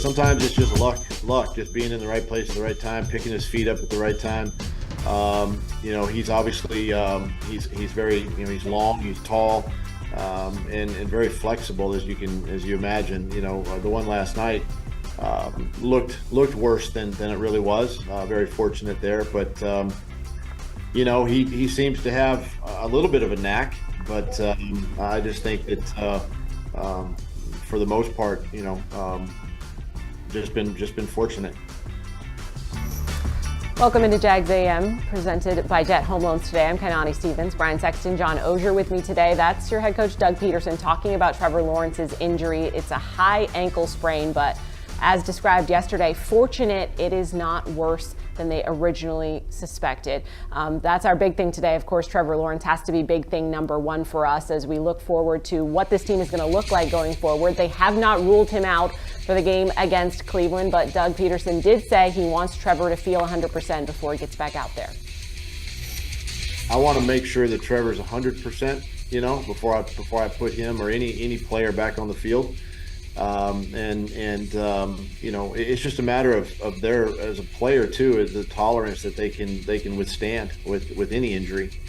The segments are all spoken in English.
sometimes it's just luck, just being in the right place at the right time, picking his feet up at the right time. He's obviously he's very he's long, he's tall, and very flexible as you imagine. The one last night looked worse than it really was. Very fortunate there, but he seems to have a little bit of a knack. But I just think that for the most part, just been fortunate. Welcome into Jags A.M. presented by Jet HomeLoans today. I'm Kainani Stevens, Brian Sexton, John Oehser with me today. That's your head coach Doug Peterson talking about Trevor Lawrence's injury. It's a high ankle sprain, but as described yesterday, fortunate it is not worse than they originally suspected. That's our big thing today. Of course, Trevor Lawrence has to be big thing number one for us as we look forward to what this team is going to look like going forward. They have not ruled him out for the game against Cleveland, but Doug Peterson did say he wants Trevor to feel 100% before he gets back out there. I want to make sure that Trevor's 100%, before I put him or any player back on the field. It's just a matter of their, as a player too, is the tolerance that they can withstand with any injury.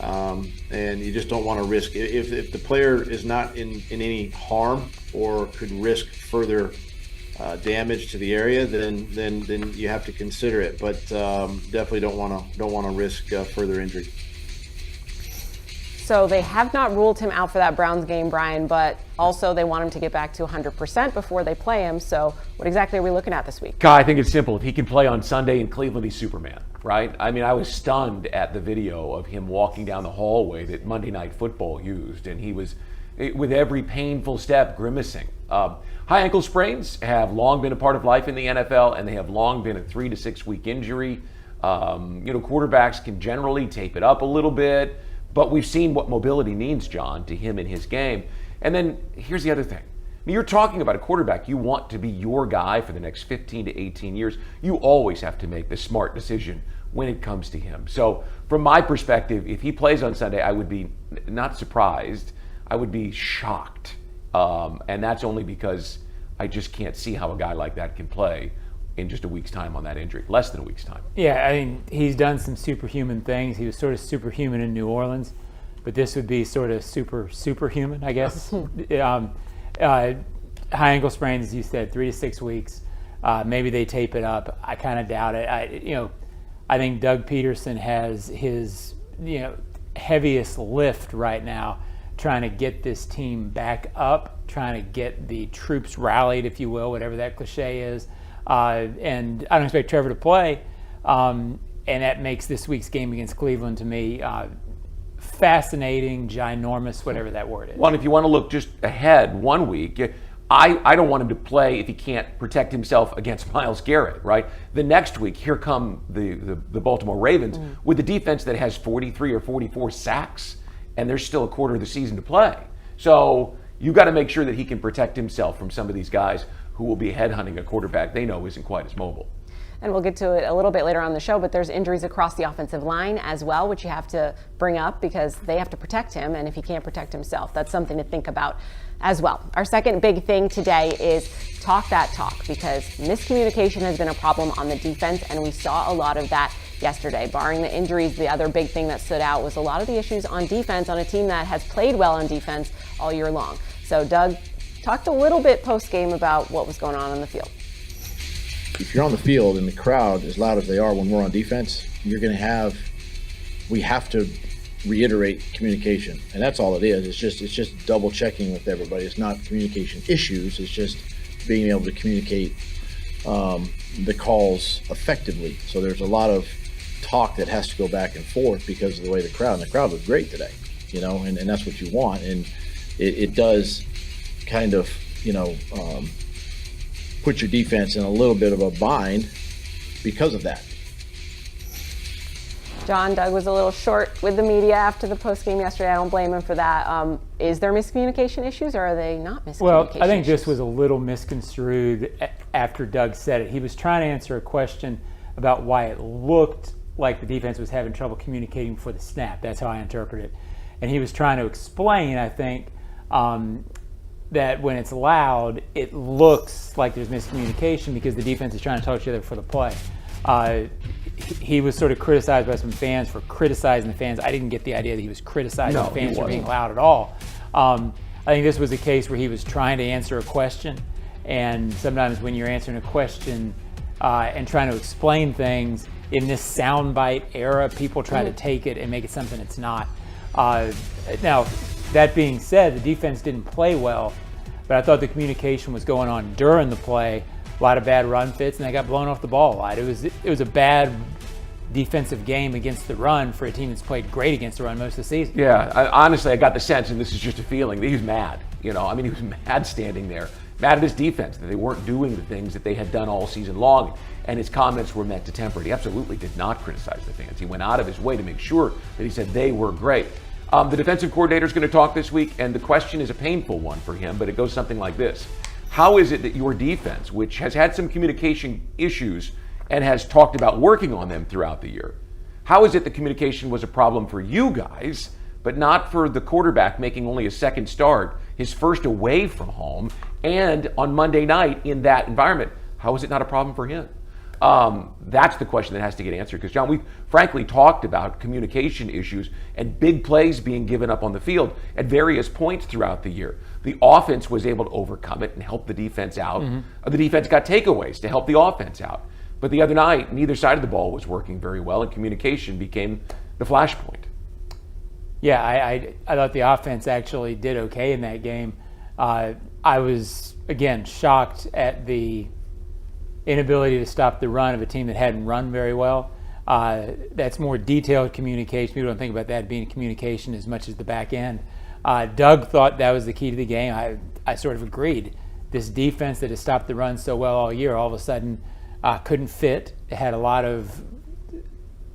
And you just don't want to risk if the player is not in any harm or could risk further damage to the area, then you have to consider it. But definitely don't want to risk further injury. So they have not ruled him out for that Browns game, Brian, but also they want him to get back to 100% before they play him. So what exactly are we looking at this week? Guy, I think it's simple. If he can play on Sunday in Cleveland, he's Superman, right? I mean, I was stunned at the video of him walking down the hallway that Monday Night Football used, and he was, with every painful step, grimacing. High ankle sprains have long been a part of life in the NFL, and they have long been a 3 to 6 week injury. Quarterbacks can generally tape it up a little bit. But we've seen what mobility means, John, to him in his game. And then here's the other thing. I mean, you're talking about a quarterback. You want to be your guy for the next 15 to 18 years. You always have to make the smart decision when it comes to him. So from my perspective, if he plays on Sunday, I would be not surprised. I would be shocked. And that's only because I just can't see how a guy like that can play in just a week's time on that injury, less than a week's time. Yeah, I mean, he's done some superhuman things. He was sort of superhuman in New Orleans, but this would be sort of superhuman, I guess. High ankle sprains, as you said, 3 to 6 weeks. Maybe they tape it up. I kind of doubt it. I think Doug Peterson has his heaviest lift right now, trying to get this team back up, trying to get the troops rallied, if you will, whatever that cliche is. And I don't expect Trevor to play, and that makes this week's game against Cleveland to me fascinating, ginormous, whatever that word is. Well, if you want to look just ahead 1 week, I don't want him to play if he can't protect himself against Myles Garrett, right? The next week, here come the Baltimore Ravens with a defense that has 43 or 44 sacks, and there's still a quarter of the season to play. So you got to make sure that he can protect himself from some of these guys who will be headhunting a quarterback they know isn't quite as mobile. And we'll get to it a little bit later on the show, but there's injuries across the offensive line as well, which you have to bring up because they have to protect him, and if he can't protect himself, that's something to think about as well. Our second big thing today is talk that talk, because miscommunication has been a problem on the defense, and we saw a lot of that yesterday. Barring the injuries, the other big thing that stood out was a lot of the issues on defense on a team that has played well on defense all year long. So Doug talked a little bit post-game about what was going on the field. If you're on the field and the crowd, as loud as they are when we're on defense, we have to reiterate communication. And that's all it is. It's just double checking with everybody. It's not communication issues. It's just being able to communicate the calls effectively. So there's a lot of talk that has to go back and forth because of the way the crowd was great today, and that's what you want. And it does kind of, put your defense in a little bit of a bind because of that. John, Doug was a little short with the media after the postgame yesterday. I don't blame him for that. Is there miscommunication issues, or are they not miscommunication Well, I think issues? this was a little misconstrued after Doug said it. He was trying to answer a question about why it looked like the defense was having trouble communicating before the snap. That's how I interpret it. And he was trying to explain, I think, that when it's loud, it looks like there's miscommunication because the defense is trying to talk to each other for the play. He was sort of criticized by some fans for criticizing the fans. I didn't get the idea that he was criticizing the fans for being loud at all. I think this was a case where he was trying to answer a question, and sometimes when you're answering a question and trying to explain things in this soundbite era, people try to take it and make it something it's not. Now, that being said, the defense didn't play well, but I thought the communication was going on during the play. A lot of bad run fits, and they got blown off the ball a lot. It was a bad defensive game against the run for a team that's played great against the run most of the season. Yeah, honestly, I got the sense, and this is just a feeling, that he was mad. He was mad standing there, mad at his defense, that they weren't doing the things that they had done all season long, and his comments were meant to temper it. He absolutely did not criticize the fans. He went out of his way to make sure that he said they were great. The defensive coordinator is going to talk this week, and the question is a painful one for him, but it goes something like this. How is it that your defense, which has had some communication issues and has talked about working on them throughout the year, how is it that communication was a problem for you guys, but not for the quarterback making only a second start, his first away from home, and on Monday night in that environment? How is it not a problem for him? That's the question that has to get answered, because, John, we've frankly talked about communication issues and big plays being given up on the field at various points throughout the year. The offense was able to overcome it and help the defense out. The defense got takeaways to help the offense out. But the other night, neither side of the ball was working very well, and communication became the flashpoint. Yeah, I thought the offense actually did okay in that game. I was, again, shocked at the inability to stop the run of a team that hadn't run very well. That's more detailed communication. People don't think about that being communication as much as the back end. Doug thought that was the key to the game. I sort of agreed. This defense that has stopped the run so well all year, all of a sudden couldn't fit. It had a lot of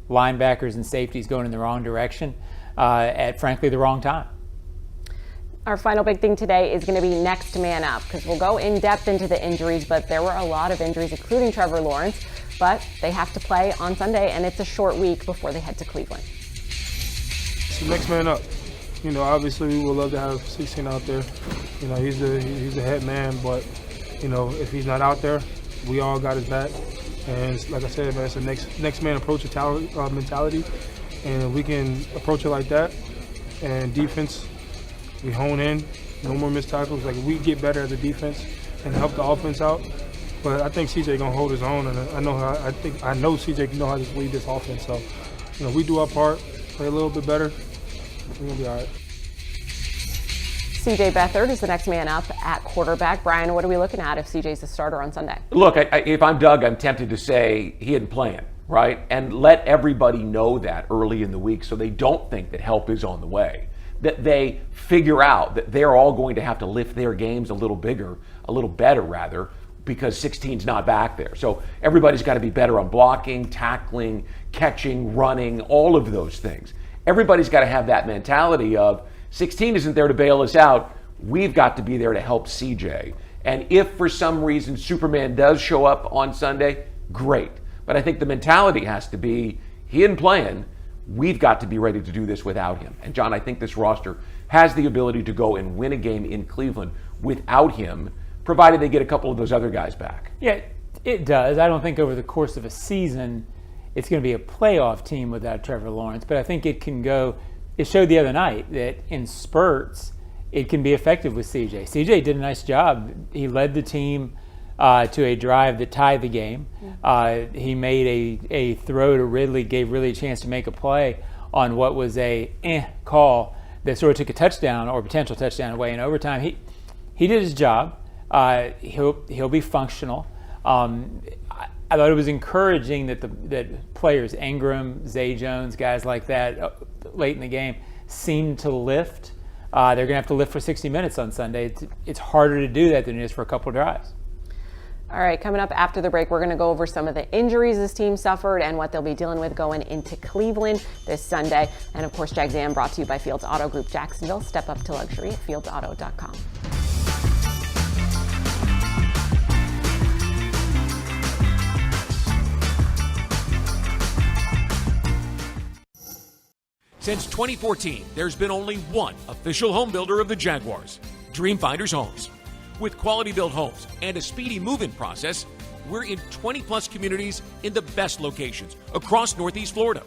linebackers and safeties going in the wrong direction at, frankly, the wrong time. Our final big thing today is going to be next man up, because we'll go in depth into the injuries, but there were a lot of injuries, including Trevor Lawrence, but they have to play on Sunday, and it's a short week before they head to Cleveland. It's the next man up. Obviously we would love to have 16 out there. He's the head man, but, if he's not out there, we all got his back. And like I said, man, it's a next man approach mentality, and if we can approach it like that, and defense, we hone in, no more missed tackles. Like, we get better as a defense and help the offense out. But I think CJ gonna hold his own, and I know CJ can know how to lead this offense. So, we do our part, play a little bit better, we're gonna be all right. CJ Beathard is the next man up at quarterback. Brian, what are we looking at if CJ's the starter on Sunday? Look, if I'm Doug, I'm tempted to say he isn't playing, right? And let everybody know that early in the week so they don't think that help is on the way. That they figure out that they're all going to have to lift their games a little better rather, because 16's not back there. So everybody's got to be better on blocking, tackling, catching, running, all of those things. Everybody's got to have that mentality of 16 isn't there to bail us out. We've got to be there to help CJ. And if for some reason Superman does show up on Sunday, great. But I think the mentality has to be, he isn't playing. We've got to be ready to do this without him. And John, I think this roster has the ability to go and win a game in Cleveland without him, provided they get a couple of those other guys back. Yeah, it does. I don't think over the course of a season it's going to be a playoff team without Trevor Lawrence, but I think it can go. It showed the other night that in spurts it can be effective with CJ. CJ did a nice job. He led the team to a drive that tied the game. He made a throw to Ridley, gave Ridley a chance to make a play on what was a call that sort of took a touchdown or potential touchdown away in overtime. He did his job. He'll be functional. I thought it was encouraging that players, Ingram, Zay Jones, guys like that, late in the game, seemed to lift. They're going to have to lift for 60 minutes on Sunday. It's harder to do that than it is for a couple of drives. All right, coming up after the break, we're going to go over some of the injuries this team suffered and what they'll be dealing with going into Cleveland this Sunday. And of course, Jags A.M. brought to you by Fields Auto Group Jacksonville. Step up to luxury at fieldsauto.com. Since 2014, there's been only one official home builder of the Jaguars. Dream Finders Homes. With quality-built homes and a speedy move-in process, we're in 20-plus communities in the best locations across Northeast Florida.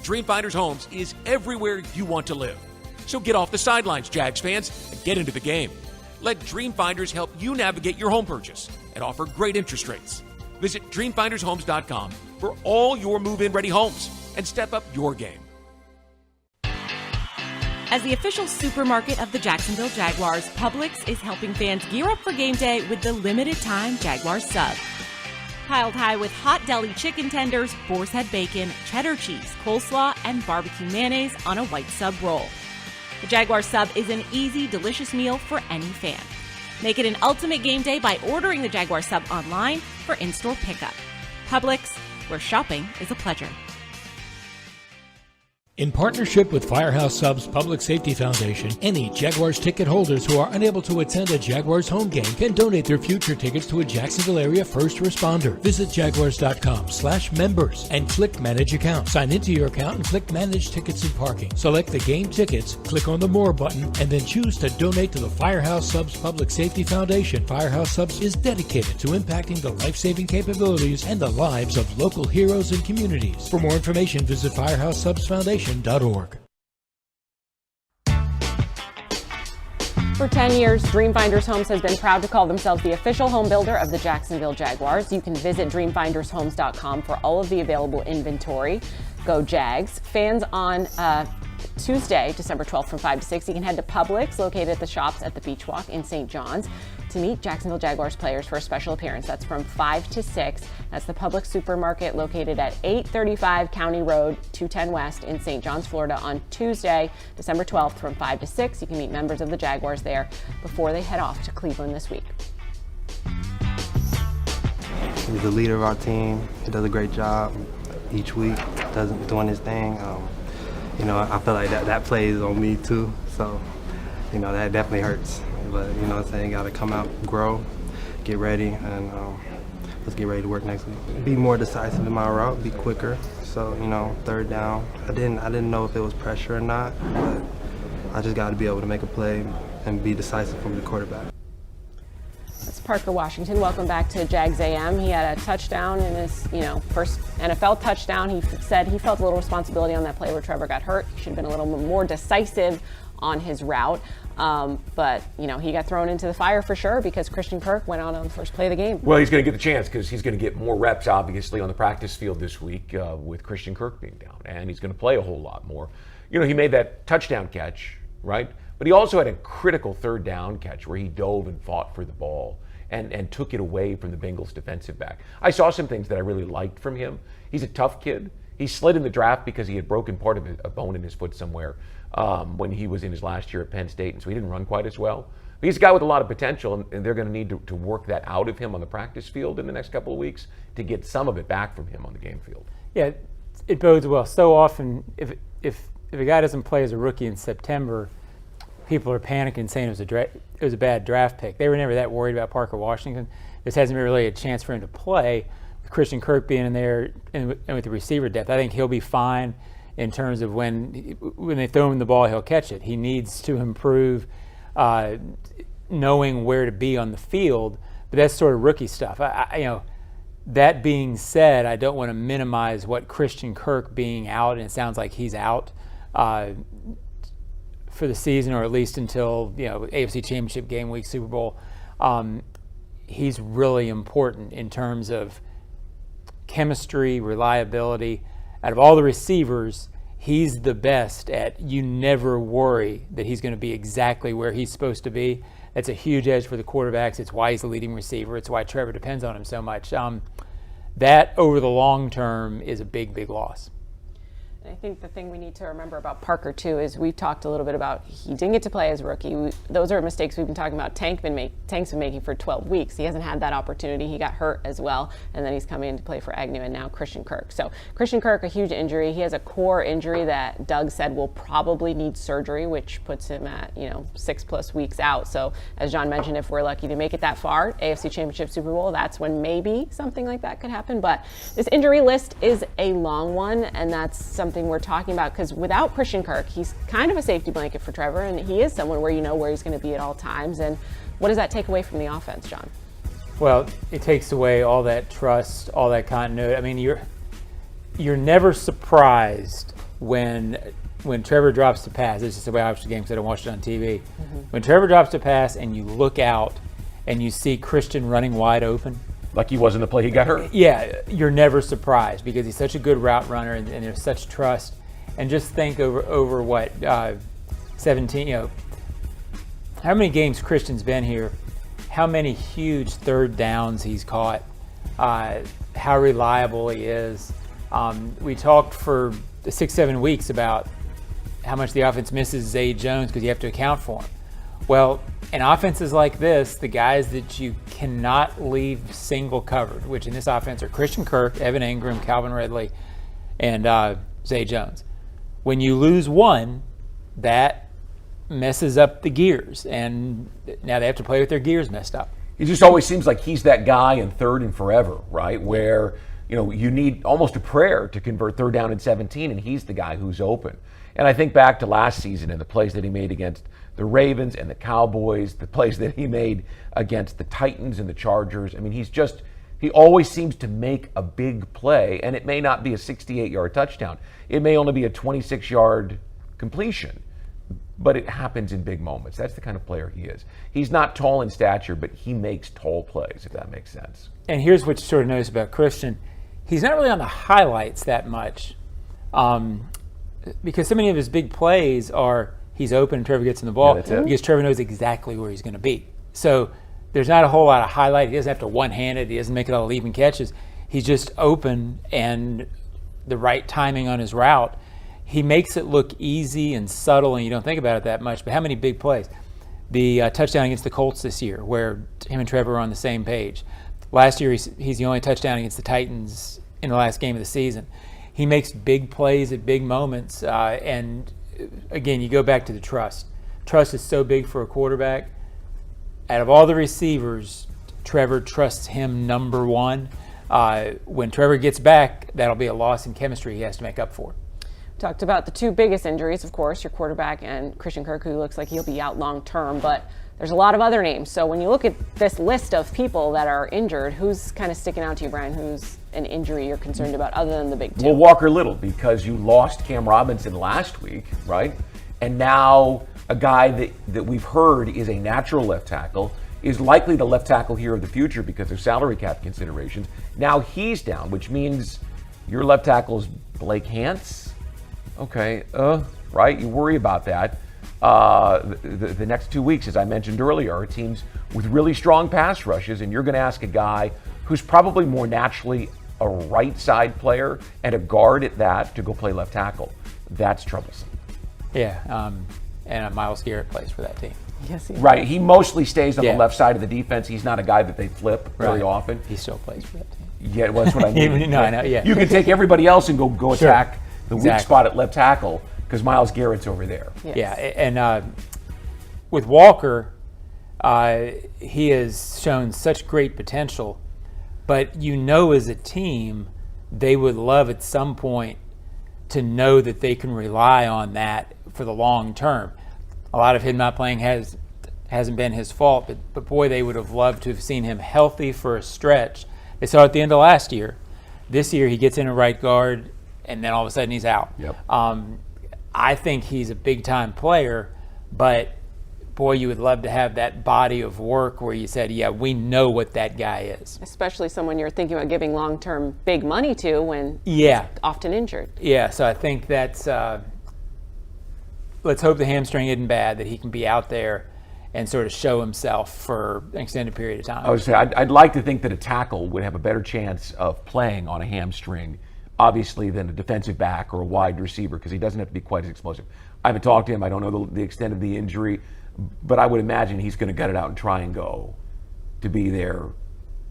Dream Finders Homes is everywhere you want to live. So get off the sidelines, Jags fans, and get into the game. Let Dream Finders help you navigate your home purchase and offer great interest rates. Visit DreamFindersHomes.com for all your move-in ready homes and step up your game. As the official supermarket of the Jacksonville Jaguars, Publix is helping fans gear up for game day with the limited-time Jaguars sub. Piled high with hot deli chicken tenders, boar's head bacon, cheddar cheese, coleslaw, and barbecue mayonnaise on a white sub roll. The Jaguar sub is an easy, delicious meal for any fan. Make it an ultimate game day by ordering the Jaguar sub online for in-store pickup. Publix, where shopping is a pleasure. In partnership with Firehouse Subs Public Safety Foundation, any Jaguars ticket holders who are unable to attend a Jaguars home game can donate their future tickets to a Jacksonville area first responder. Visit jaguars.com/members and click Manage Account. Sign into your account and click Manage Tickets and Parking. Select the game tickets, click on the More button, and then choose to donate to the Firehouse Subs Public Safety Foundation. Firehouse Subs is dedicated to impacting the life-saving capabilities and the lives of local heroes and communities. For more information, visit firehousesubsfoundation.org. For 10 years, Dream Finders Homes has been proud to call themselves the official home builder of the Jacksonville Jaguars. You can visit dreamfindershomes.com for all of the available inventory. Go Jags. Fans on Tuesday, December 12th from 5 to 6, you can head to Publix, located at the shops at the Beach Walk in St. John's, to meet Jacksonville Jaguars players for a special appearance. That's from 5 to 6. That's the Publix supermarket located at 835 County Road, 210 West in St. John's, Florida on Tuesday, December 12th from 5 to 6. You can meet members of the Jaguars there before they head off to Cleveland this week. He's the leader of our team. He does a great job each week, doing his thing. I feel like that plays on me too. So, that definitely hurts. But, I'm saying, got to come out, grow, get ready, and let's get ready to work next week. Be more decisive in my route, be quicker. So, third down. I didn't know if it was pressure or not, but I just got to be able to make a play and be decisive from the quarterback. That's Parker Washington. Welcome back to Jags A.M. He had a touchdown in his, first NFL touchdown. He said he felt a little responsibility on that play where Trevor got hurt. He should have been a little more decisive on his route. But he got thrown into the fire for sure because Christian Kirk went out on the first play of the game. Well, he's going to get the chance because he's going to get more reps, obviously, on the practice field this week with Christian Kirk being down. And he's going to play a whole lot more. He made that touchdown catch, right? But he also had a critical third down catch where he dove and fought for the ball and took it away from the Bengals defensive back. I saw some things that I really liked from him. He's a tough kid. He slid in the draft because he had broken part of a bone in his foot somewhere when he was in his last year at Penn State, and so he didn't run quite as well. But he's a guy with a lot of potential, and they're going to need to work that out of him on the practice field in the next couple of weeks to get some of it back from him on the game field. Yeah, it bodes well. So often, if a guy doesn't play as a rookie in September, people are panicking saying it was a bad draft pick. They were never that worried about Parker Washington. This hasn't been really a chance for him to play. With Christian Kirk being in there and with the receiver depth, I think he'll be fine in terms of when they throw him the ball, he'll catch it. He needs to improve knowing where to be on the field, but that's sort of rookie stuff. That being said, I don't want to minimize what Christian Kirk being out, and it sounds like he's out for the season, or at least until AFC Championship game week, Super Bowl. He's really important in terms of chemistry, reliability. Out of all the receivers, he's the best at you never worry that he's going to be exactly where he's supposed to be. That's a huge edge for the quarterbacks. It's why he's the leading receiver. It's why Trevor depends on him so much. That over the long term is a big, big loss. I think the thing we need to remember about Parker, too, is we've talked a little bit about he didn't get to play as a rookie. Those are mistakes we've been talking about. Tank's been making for 12 weeks. He hasn't had that opportunity. He got hurt as well, and then he's coming in to play for Agnew and now Christian Kirk. So Christian Kirk, a huge injury. He has a core injury that Doug said will probably need surgery, which puts him at 6+ weeks out. So as John mentioned, if we're lucky to make it that far, AFC Championship, Super Bowl, that's when maybe something like that could happen. But this injury list is a long one, and that's something something we're talking about, because without Christian Kirk, he's kind of a safety blanket for Trevor, and he is someone where you know where he's going to be at all times. And what does that take away from the offense, John? Well, it takes away all that trust, all that continuity. I mean, you're never surprised when Trevor drops the pass. This is the way I watch the game because I don't watch it on TV. Mm-hmm. When Trevor drops the pass and you look out and you see Christian running wide open, like he was in the play he got hurt. Yeah, you're never surprised because he's such a good route runner and there's such trust. And just think over what 17. How many games Christian's been here? How many huge third downs he's caught? How reliable he is. We talked for 6-7 weeks about how much the offense misses Zay Jones because you have to account for him. Well, in offenses like this, the guys that you cannot leave single covered, which in this offense are Christian Kirk, Evan Ingram, Calvin Ridley, and Zay Jones. When you lose one, that messes up the gears, and now they have to play with their gears messed up. It just always seems like he's that guy in third and forever, right? Where you need almost a prayer to convert third down and 17, and he's the guy who's open. And I think back to last season and the plays that he made against the Ravens and the Cowboys, the plays that he made against the Titans and the Chargers. I mean, he always seems to make a big play, and it may not be a 68-yard touchdown. It may only be a 26-yard completion, but it happens in big moments. That's the kind of player he is. He's not tall in stature, but he makes tall plays, if that makes sense. And here's what you sort of notice about Christian. He's not really on the highlights that much because so many of his big plays are he's open and Trevor gets in the ball because Trevor knows exactly where he's going to be. So there's not a whole lot of highlight. He doesn't have to one-hand it. He doesn't make it all even catches. He's just open and the right timing on his route. He makes it look easy and subtle, and you don't think about it that much. But how many big plays? The touchdown against the Colts this year, where him and Trevor are on the same page. Last year, he's the only touchdown against the Titans in the last game of the season. He makes big plays at big moments, and again, you go back to the trust. Trust is so big for a quarterback. Out of all the receivers, Trevor trusts him number one. When Trevor gets back, that'll be a loss in chemistry he has to make up for. Talked about the two biggest injuries, of course, your quarterback and Christian Kirk, who looks like he'll be out long term, but there's a lot of other names. So when you look at this list of people that are injured, who's kind of sticking out to you, Brian? Who's an injury you're concerned about other than the big two? Well, Walker Little, because you lost Cam Robinson last week, right? And now a guy that we've heard is a natural left tackle, is likely the left tackle here of the future because of salary cap considerations. Now he's down, which means your left tackle is Blake Hance. Okay, right, you worry about that. The next 2 weeks, as I mentioned earlier, are teams with really strong pass rushes, and you're going to ask a guy who's probably more naturally a right side player and a guard at that to go play left tackle. That's troublesome. Yeah, and Myles Garrett plays for that team. Yes, right, he mostly stays on the left side of the defense. He's not a guy that they flip very often. He still plays for that team. Yeah, well, that's what I mean. No, I know, yeah. You can take everybody else and go attack the weak spot at left tackle because Myles Garrett's over there. Yes. Yeah, and with Walker, he has shown such great potential, but as a team, they would love at some point to know that they can rely on that for the long term. A lot of him not playing hasn't been his fault, but boy, they would have loved to have seen him healthy for a stretch. They saw at the end of last year. This year, he gets in a right guard, and then all of a sudden he's out. Yep. I think he's a big-time player, but boy, you would love to have that body of work where you said, yeah, we know what that guy is. Especially someone you're thinking about giving long-term big money to when he's often injured. Yeah, so I think that's let's hope the hamstring isn't bad, that he can be out there and sort of show himself for an extended period of time. I would say I'd like to think that a tackle would have a better chance of playing on a hamstring, obviously, than a defensive back or a wide receiver, because he doesn't have to be quite as explosive. I haven't talked to him. I don't know the extent of the injury, but I would imagine he's going to gut it out and try and go to be there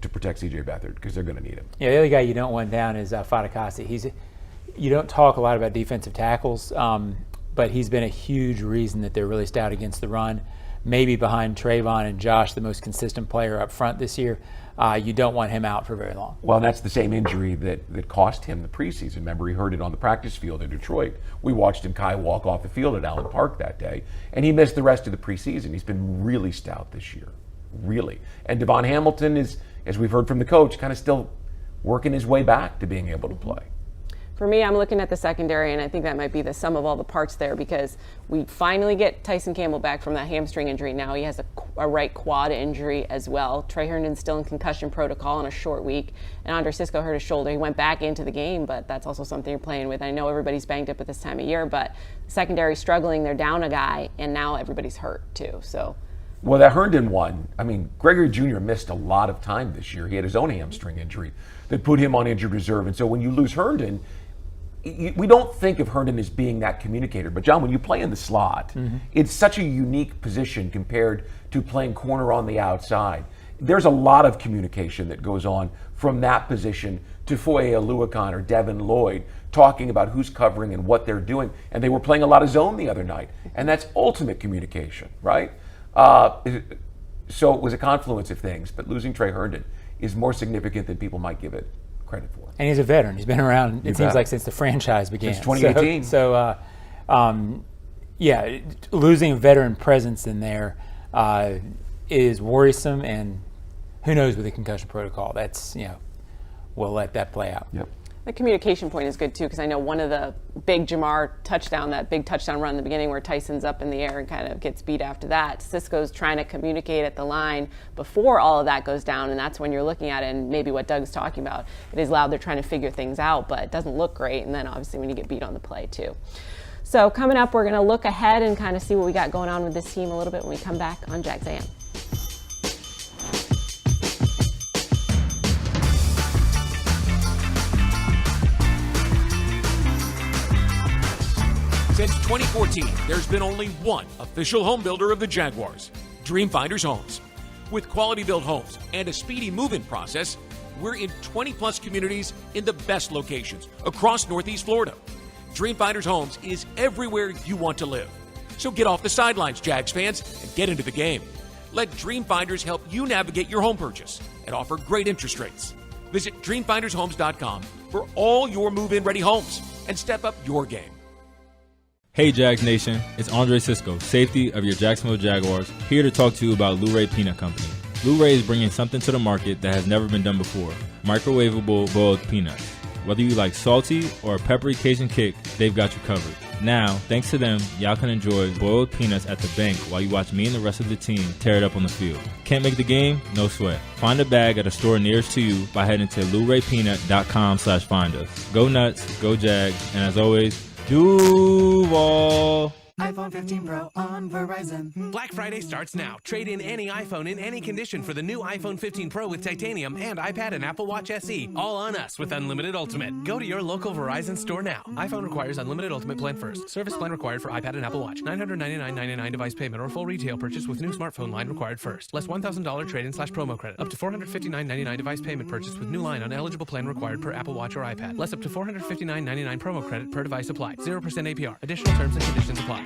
to protect C.J. Beathard because they're going to need him. Yeah, the other guy you don't want down is Fatukasi. You don't talk a lot about defensive tackles, but he's been a huge reason that they're really stout against the run. maybe behind Trayvon and Josh, the most consistent player up front this year. You don't want him out for very long. Well, that's the same injury that cost him the preseason. Remember, he hurt it on the practice field in Detroit. We watched him walk off the field at Allen Park that day, and he missed the rest of the preseason. He's been really stout this year, really. And Devon Hamilton is, as we've heard from the coach, kind of still working his way back to being able to play. For me, I'm looking at the secondary, and I think that might be the sum of all the parts there, because we finally get Tyson Campbell back from that hamstring injury. Now he has a right quad injury as well. Trey Herndon's still in concussion protocol on a short week, and Andre Sisco hurt his shoulder. He went back into the game, but that's also something you're playing with. I know everybody's banged up at this time of year, but the secondary struggling. They're down a guy, and now everybody's hurt too. So. Well, that Herndon one, I mean, Gregory Jr. missed a lot of time this year. He had his own hamstring injury that put him on injured reserve. And so when you lose Herndon, we don't think of Herndon as being that communicator. But, John, when you play in the slot, it's such a unique position compared to playing corner on the outside. There's a lot of communication that goes on from that position to Foye Oluokun or Devin Lloyd, talking about who's covering and what they're doing. And they were playing a lot of zone the other night. And that's ultimate communication, right? So it was a confluence of things. But losing Trey Herndon is more significant than people might give it credit for. And he's a veteran. He's been around, it seems like, since the franchise began. Since 2018. Yeah, losing a veteran presence in there is worrisome, and who knows with the concussion protocol. That's, we'll let that play out. Yep. The communication point is good too, because I know one of the big Jamar touchdown, that big touchdown run in the beginning where Tyson's up in the air and kind of gets beat after that. Cisco's trying to communicate at the line before all of that goes down, and that's when you're looking at it, and maybe what Doug's talking about. It is loud, they're trying to figure things out, but it doesn't look great, and then obviously when you get beat on the play too. So coming up, we're going to look ahead and kind of see what we got going on with this team a little bit when we come back on Jags A.M. Since 2014, there's been only one official home builder of the Jaguars, Dreamfinders Homes. With quality-built homes and a speedy move-in process, we're in 20-plus communities in the best locations across Northeast Florida. Dreamfinders Homes is everywhere you want to live. So get off the sidelines, Jags fans, and get into the game. Let Dreamfinders help you navigate your home purchase and offer great interest rates. Visit DreamfindersHomes.com for all your move-in ready homes and step up your game. Hey Jags Nation, it's Andre Sisco, safety of your Jacksonville Jaguars, here to talk to you about Luray Peanut Company. Luray is bringing something to the market that has never been done before, microwavable boiled peanuts. Whether you like salty or a peppery Cajun kick, they've got you covered. Now, thanks to them, y'all can enjoy boiled peanuts at the bank while you watch me and the rest of the team tear it up on the field. Can't make the game? No sweat. Find a bag at a store nearest to you by heading to LurayPeanut.com/find us. Go nuts, go Jags, and as always, Duval. iPhone 15 Pro on Verizon. Black Friday starts now. Trade in any iPhone in any condition for the new iPhone 15 Pro with titanium and iPad and Apple Watch SE. All on us with Unlimited Ultimate. Go to your local Verizon store now. iPhone requires Unlimited Ultimate plan first. Service plan required for iPad and Apple Watch. $999.99 device payment or full retail purchase with new smartphone line required first. Less $1,000 trade-in/promo credit. Up to $459.99 device payment purchase with new line on eligible plan required per Apple Watch or iPad. Less up to $459.99 promo credit per device applied. 0% APR. Additional terms and conditions apply.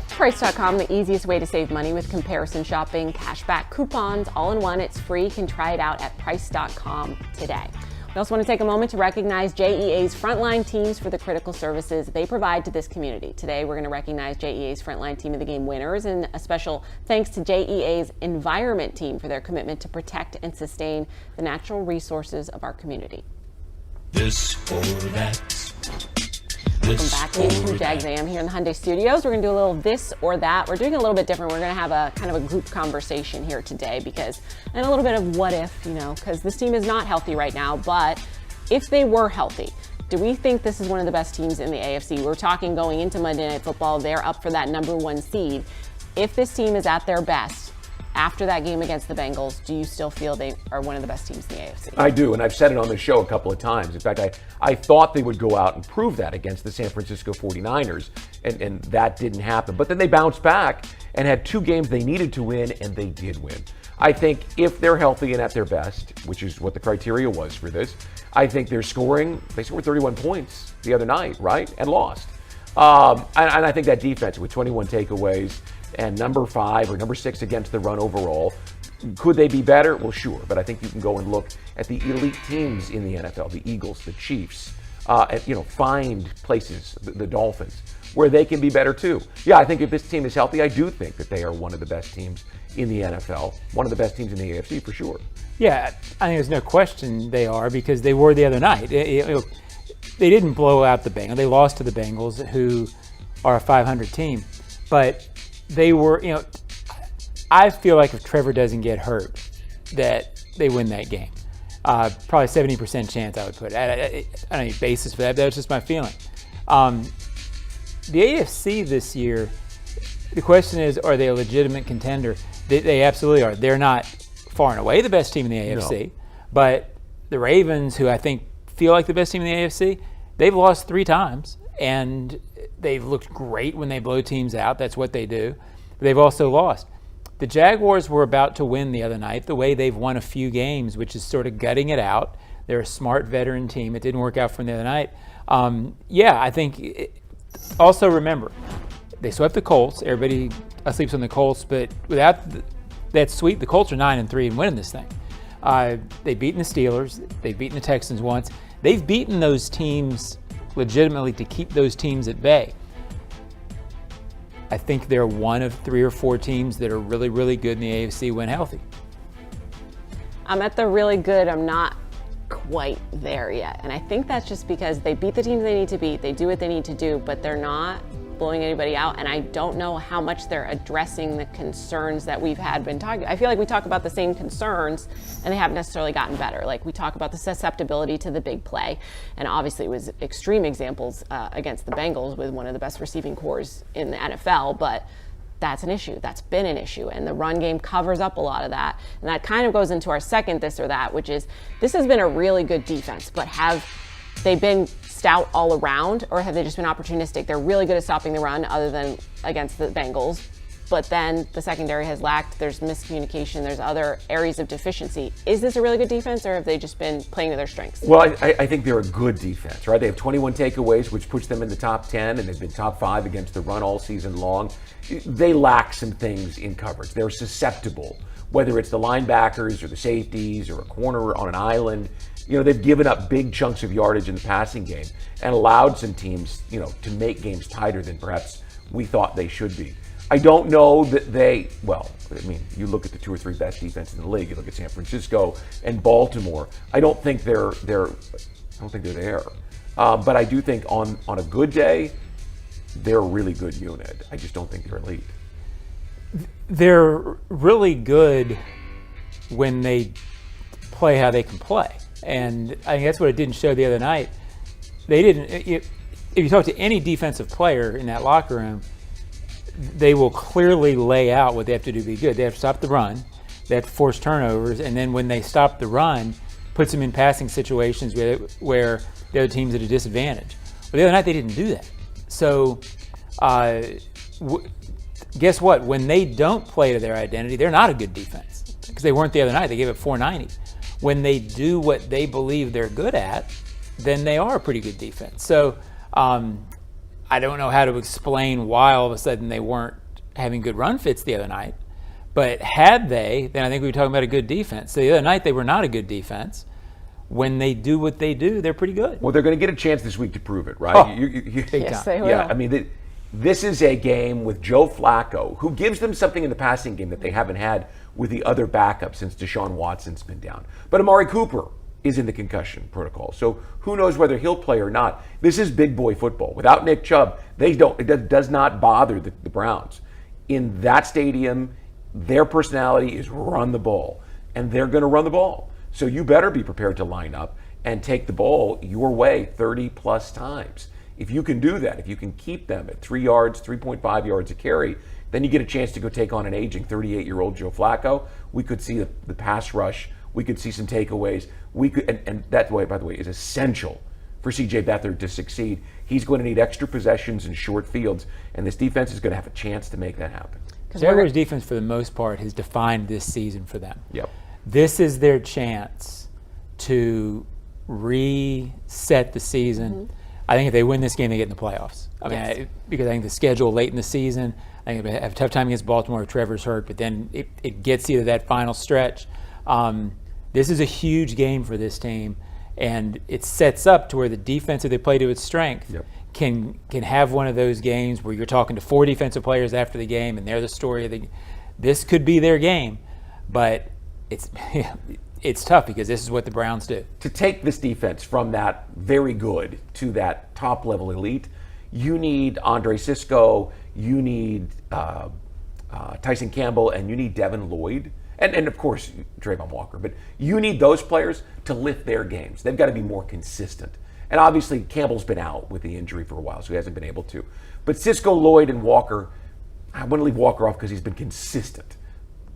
Price.com, the easiest way to save money with comparison shopping, cashback, coupons, all in one. It's free. You can try it out at Price.com today. We also want to take a moment to recognize JEA's frontline teams for the critical services they provide to this community. Today, we're going to recognize JEA's frontline team of the game winners, and a special thanks to JEA's environment team for their commitment to protect and sustain the natural resources of our community. This or that. Welcome back into Jags A.M. here in the Hyundai Studios. We're going to do a little this or that. We're doing a little bit different. We're going to have a kind of a group conversation here today and a little bit of what if, because this team is not healthy right now, but if they were healthy, do we think this is one of the best teams in the AFC? We're talking going into Monday Night Football, they're up for that number 1 seed. If this team is at their best after that game against the Bengals, do you still feel they are one of the best teams in the AFC? I do, and I've said it on the show a couple of times. In fact, I thought they would go out and prove that against the San Francisco 49ers, and that didn't happen. But then they bounced back and had 2 games they needed to win, and they did win. I think if they're healthy and at their best, which is what the criteria was for this, I think they scored 31 points the other night, right, and lost. And I think that defense with 21 takeaways and number 5 or number 6 against the run overall, could they be better? Well, sure, but I think you can go and look at the elite teams in the NFL, the Eagles, the Chiefs, find places, the Dolphins, where they can be better too. Yeah, I think if this team is healthy, I do think that they are one of the best teams in the NFL, one of the best teams in the AFC for sure. Yeah, I think there's no question they are, because they were the other night. They didn't blow out the Bengals. They lost to the Bengals, who are a 500 team. But they were, I feel like if Trevor doesn't get hurt, that they win that game. Probably 70% chance, I would put. I don't have any basis for that, but that's just my feeling. The AFC this year, the question is, are they a legitimate contender? They absolutely are. They're not far and away the best team in the AFC, but the Ravens, who I think feel like the best team in the AFC, they've lost 3 times, and they've looked great when they blow teams out. That's what they do. But they've also lost. The Jaguars were about to win the other night the way they've won a few games, which is sort of gutting it out. They're a smart veteran team. It didn't work out for them the other night. I think also remember, they swept the Colts. Everybody sleeps on the Colts, but without that sweep, the Colts are 9-3 and winning this thing. They've beaten the Steelers. They've beaten the Texans once. They've beaten those teams legitimately to keep those teams at bay. I think they're one of 3 or 4 teams that are really, really good in the AFC when healthy. I'm at the really good. I'm not quite there yet. And I think that's just because they beat the teams they need to beat. They do what they need to do, but they're not blowing anybody out. And I don't know how much they're addressing the concerns that we've been talking. I feel like we talk about the same concerns and they haven't necessarily gotten better. Like we talk about the susceptibility to the big play. And obviously it was extreme examples against the Bengals with one of the best receiving corps in the NFL, but that's an issue. That's been an issue. And the run game covers up a lot of that. And that kind of goes into our second this or that, which is this has been a really good defense, but have they been stout all around, or have they just been opportunistic? They're really good at stopping the run other than against the Bengals, but then the secondary has lacked. There's miscommunication. There's other areas of deficiency. Is this a really good defense, or have they just been playing to their strengths? Well, I think they're a good defense, right? They have 21 takeaways, which puts them in the top 10, and they've been top 5 against the run all season long. They lack some things in coverage. They're susceptible, whether it's the linebackers or the safeties or a corner on an island. They've given up big chunks of yardage in the passing game and allowed some teams, to make games tighter than perhaps we thought they should be. I don't know that you look at the 2 or 3 best defenses in the league. You look at San Francisco and Baltimore. I don't think they're there. But I do think on a good day, they're a really good unit. I just don't think they're elite. They're really good when they play how they can play. And I think that's what it didn't show the other night. They didn't. If you talk to any defensive player in that locker room, they will clearly lay out what they have to do to be good. They have to stop the run. They have to force turnovers. And then when they stop the run, puts them in passing situations where the other team's at a disadvantage. But the other night, they didn't do that. So guess what? When they don't play to their identity, they're not a good defense, because they weren't the other night. They gave it 490. When they do what they believe they're good at, then they are a pretty good defense. So I don't know how to explain why all of a sudden they weren't having good run fits the other night. But had they, then I think we'd be talking about a good defense. So the other night they were not a good defense. When they do what they do, they're pretty good. Well, they're going to get a chance this week to prove it, right? Oh, big time. They will. Yeah, I mean, this is a game with Joe Flacco, who gives them something in the passing game that they haven't had with the other backups since Deshaun Watson's been down. But Amari Cooper is in the concussion protocol, so who knows whether he'll play or not. This is big boy football. Without Nick Chubb, it does not bother the Browns. In that stadium, their personality is run the ball, and they're going to run the ball. So you better be prepared to line up and take the ball your way 30 plus times. If you can do that, if you can keep them at 3 yards, 3.5 yards a carry, then you get a chance to go take on an aging 38-year-old Joe Flacco. We could see the pass rush. We could see some takeaways. And that way, by the way, is essential for C.J. Beathard to succeed. He's going to need extra possessions and short fields, and this defense is going to have a chance to make that happen. Jaguars' defense, for the most part, has defined this season for them. Yep. This is their chance to reset the season. I think if they win this game, they get in the playoffs. Because I think the schedule late in the season, I think they have a tough time against Baltimore if Trevor's hurt, but then it gets you to that final stretch. This is a huge game for this team, and it sets up to where the defense, if they play to its strength, can have one of those games where you're talking to 4 defensive players after the game, and they're the story of the. This could be their game, but it's tough because this is what the Browns do. To take this defense from that very good to that top level elite, you need Andre Sisco, you need Tyson Campbell, and you need Devin Lloyd, and of course Trayvon Walker. But you need those players to lift their games. They've got to be more consistent. And obviously Campbell's been out with the injury for a while, so he hasn't been able to. But Sisco, Lloyd, and Walker, I wouldn't leave Walker off because he's been consistent.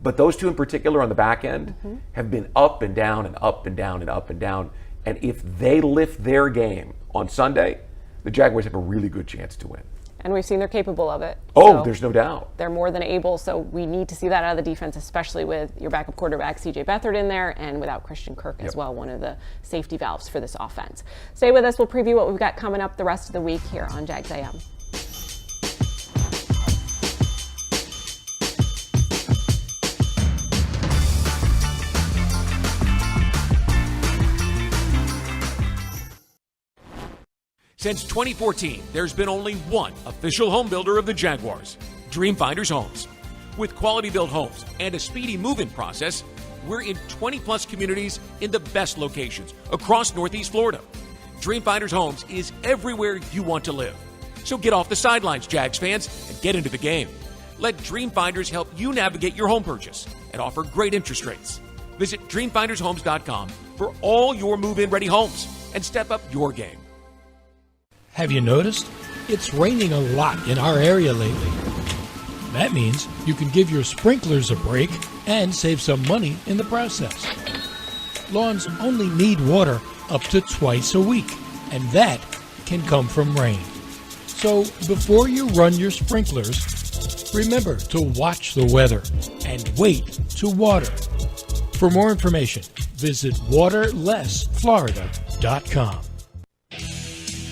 But those two in particular on the back end have been up and down and up and down and up and down. And if they lift their game on Sunday, the Jaguars have a really good chance to win. And we've seen they're capable of it. Oh, there's no doubt. They're more than able, so we need to see that out of the defense, especially with your backup quarterback, C.J. Beathard, in there, and without Christian Kirk as well, one of the safety valves for this offense. Stay with us. We'll preview what we've got coming up the rest of the week here on Jags A.M. Since 2014, there's been only one official home builder of the Jaguars, Dreamfinders Homes. With quality-built homes and a speedy move-in process, we're in 20-plus communities in the best locations across Northeast Florida. Dreamfinders Homes is everywhere you want to live. So get off the sidelines, Jags fans, and get into the game. Let Dreamfinders help you navigate your home purchase and offer great interest rates. Visit dreamfindershomes.com for all your move-in ready homes and step up your game. Have you noticed? It's raining a lot in our area lately. That means you can give your sprinklers a break and save some money in the process. Lawns only need water up to twice a week, and that can come from rain. So before you run your sprinklers, remember to watch the weather and wait to water. For more information, visit waterlessflorida.com.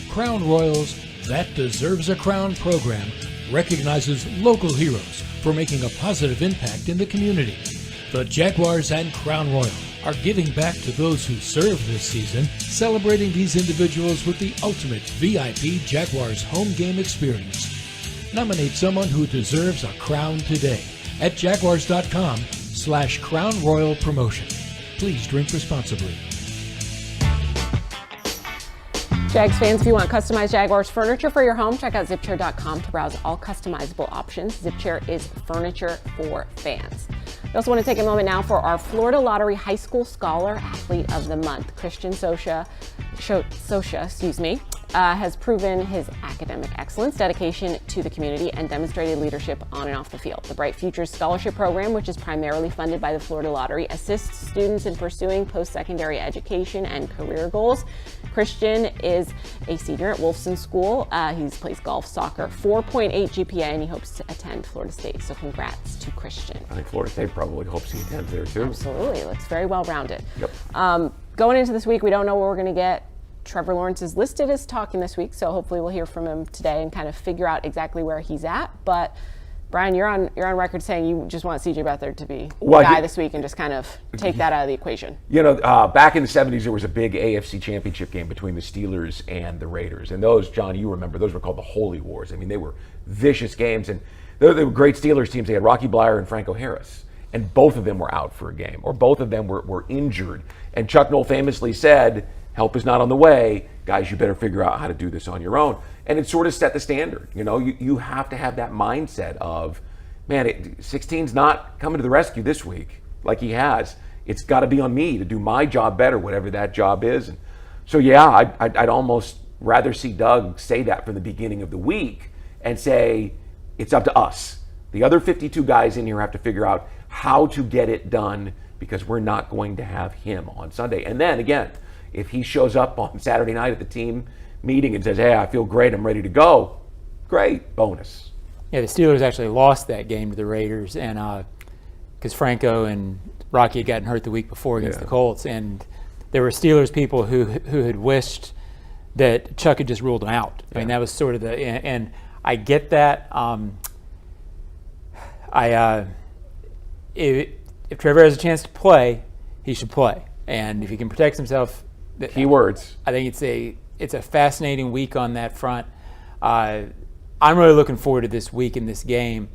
Crown Royal's That Deserves a Crown program recognizes local heroes for making a positive impact in the community. The Jaguars and Crown Royal are giving back to those who served this season, celebrating these individuals with the ultimate VIP Jaguars home game experience. Nominate someone who deserves a crown today at jaguars.com/Crown Royal promotion. Please drink responsibly. Jags fans, if you want customized Jaguars furniture for your home, check out zipchair.com to browse all customizable options. Zipchair is furniture for fans. We also want to take a moment now for our Florida Lottery High School Scholar Athlete of the Month. Christian Socha, has proven his academic excellence, dedication to the community, and demonstrated leadership on and off the field. The Bright Futures Scholarship Program, which is primarily funded by the Florida Lottery, assists students in pursuing post-secondary education and career goals. Christian is a senior at Wolfson School. He plays golf, soccer, 4.8 GPA, and he hopes to attend Florida State. So congrats to Christian. I think Florida State probably hopes he attends there too. Absolutely. Looks very well-rounded. Yep. Going into this week, we don't know what we're going to get. Trevor Lawrence is listed as talking this week, so hopefully we'll hear from him today and kind of figure out exactly where he's at. But Brian, you're on record saying you just want C.J. Beathard to be the guy this week and just kind of take that out of the equation. You know, back in the 70s, there was a big AFC championship game between the Steelers and the Raiders. And those, John, you remember, those were called the Holy Wars. I mean, they were vicious games. And they were great Steelers teams. They had Rocky Bleier and Franco Harris. And both of them were out for a game, or both of them were injured. And Chuck Noll famously said, help is not on the way. Guys, you better figure out how to do this on your own. And it sort of set the standard. You know, you have to have that mindset of, man, 16's not coming to the rescue this week like he has. It's got to be on me to do my job better, whatever that job is. And so, yeah, I'd almost rather see Doug say that from the beginning of the week and say, it's up to us. The other 52 guys in here have to figure out how to get it done because we're not going to have him on Sunday. And then, again, if he shows up on Saturday night at the team meeting and says, hey, I feel great, I'm ready to go, great, bonus. Yeah, the Steelers actually lost that game to the Raiders, and because Franco and Rocky had gotten hurt the week before against the Colts, and there were Steelers people who had wished that Chuck had just ruled him out. I mean, that was sort of and I get that. If Trevor has a chance to play, he should play, and if he can protect himself, keywords. I think it's a fascinating week on that front. I'm really looking forward to this week in this game.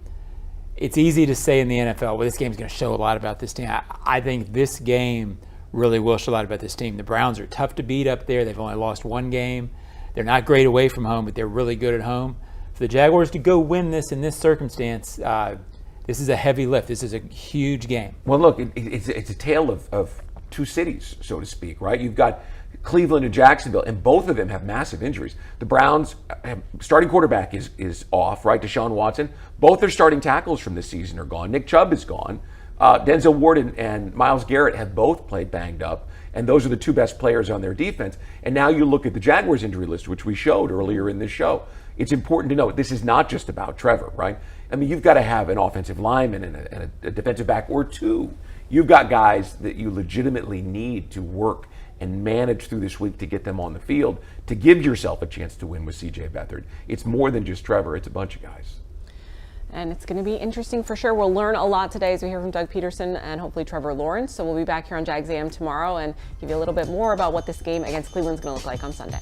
It's easy to say in the NFL, well, this game's going to show a lot about this team. I think this game really will show a lot about this team. The Browns are tough to beat up there. They've only lost one game. They're not great away from home, but they're really good at home. For the Jaguars to go win this in this circumstance, this is a heavy lift. This is a huge game. Well, look, it's a tale of two cities, so to speak, right? You've got Cleveland and Jacksonville, and both of them have massive injuries. The Browns' starting quarterback is off, right? Deshaun Watson. Both their starting tackles from this season are gone. Nick Chubb is gone. Denzel Ward and Myles Garrett have both played banged up, and those are the two best players on their defense. And now you look at the Jaguars' injury list, which we showed earlier in this show. It's important to note this is not just about Trevor, right? I mean, you've got to have an offensive lineman and a defensive back or two. You've got guys that you legitimately need to work and manage through this week to get them on the field to give yourself a chance to win with C.J. Beathard. It's more than just Trevor. It's a bunch of guys. And it's going to be interesting for sure. We'll learn a lot today as we hear from Doug Peterson and hopefully Trevor Lawrence. So we'll be back here on Jags A.M. tomorrow and give you a little bit more about what this game against Cleveland is going to look like on Sunday.